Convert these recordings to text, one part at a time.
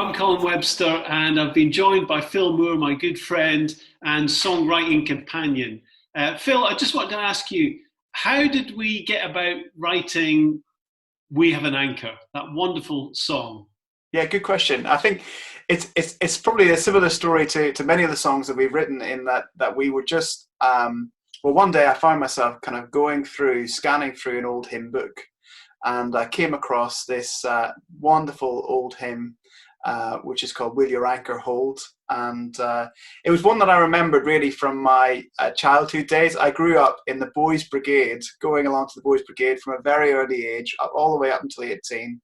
I'm Colin Webster, and I've been joined by Phil Moore, my good friend and songwriting companion. Phil, I just wanted to ask you, how did we get about writing We Have an Anchor, that wonderful song? Yeah, good question. I think it's probably a similar story to many of the songs that we've written, in that we were just one day I found myself kind of scanning through an old hymn book, and I came across this wonderful old hymn which is called Will Your Anchor Hold. And it was one that I remembered really from my childhood days. I grew up in the Boys Brigade, going along to the Boys Brigade from a very early age, all the way up until 18.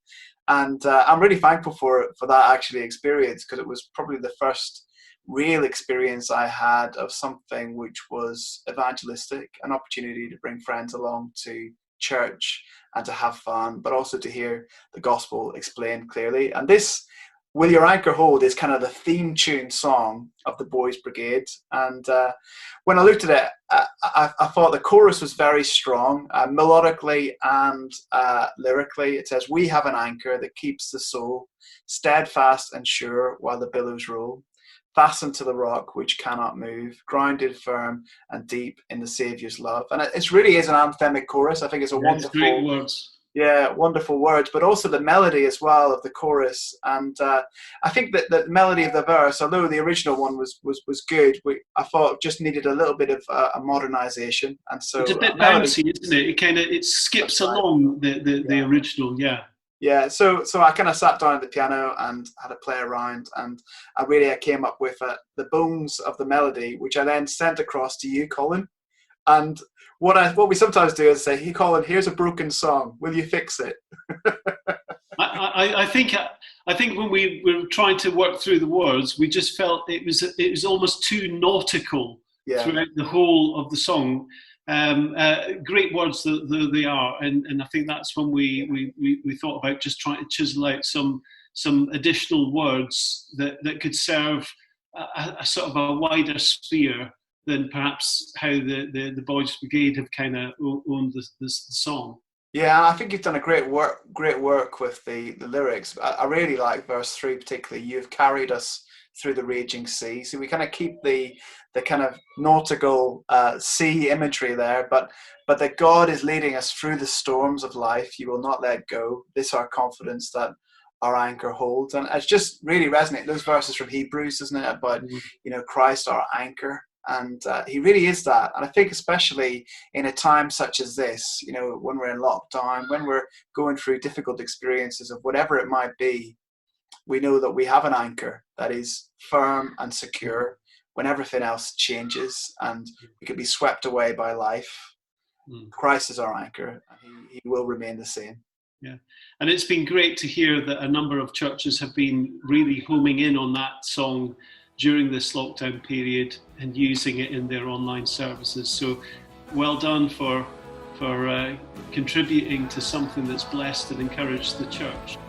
And I'm really thankful for that actually experience, because it was probably the first real experience I had of something which was evangelistic, an opportunity to bring friends along to church and to have fun, but also to hear the gospel explained clearly. And this Will Your Anchor Hold is kind of the theme tune song of the Boys Brigade. And when I looked at it, I thought the chorus was very strong, melodically and lyrically. It says, "We have an anchor that keeps the soul steadfast and sure while the billows roll, fastened to the rock which cannot move, grounded firm and deep in the Saviour's love." And it really is an anthemic chorus. I think it's a wonderful, great words. Yeah, wonderful words, but also the melody as well of the chorus. And I think that the melody of the verse, although the original one was good, I thought just needed a little bit of a modernization. And so it's a bit bouncy, isn't it? It skips along the original, yeah. Yeah, so I kind of sat down at the piano and had a play around, and I came up with the bones of the melody, which I then sent across to you, Colin. And what we sometimes do is say, "Hey, Colin, here's a broken song. Will you fix it?" I think when we were trying to work through the words, we just felt it was almost too nautical throughout the whole of the song. Great words that they are, and I think that's when we thought about just trying to chisel out some additional words that could serve a sort of a wider sphere than perhaps how the Boys Brigade have kind of owned the song. Yeah, I think you've done a great work with the lyrics. I really like verse 3 particularly. "You've carried us through the raging sea." So we kind of keep the kind of nautical sea imagery there, but that God is leading us through the storms of life. "You will not let go. This our confidence that our anchor holds." And it's just really resonating. Those verses from Hebrews, isn't it? About, Christ our anchor. And he really is that. And I think especially in a time such as this, when we're in lockdown, when we're going through difficult experiences of whatever it might be, we know that we have an anchor that is firm and secure when everything else changes and we could be swept away by life. Christ is our anchor, and he will remain the same. Yeah, and it's been great to hear that a number of churches have been really homing in on that song during this lockdown period and using it in their online services. So well done for contributing to something that's blessed and encouraged the church.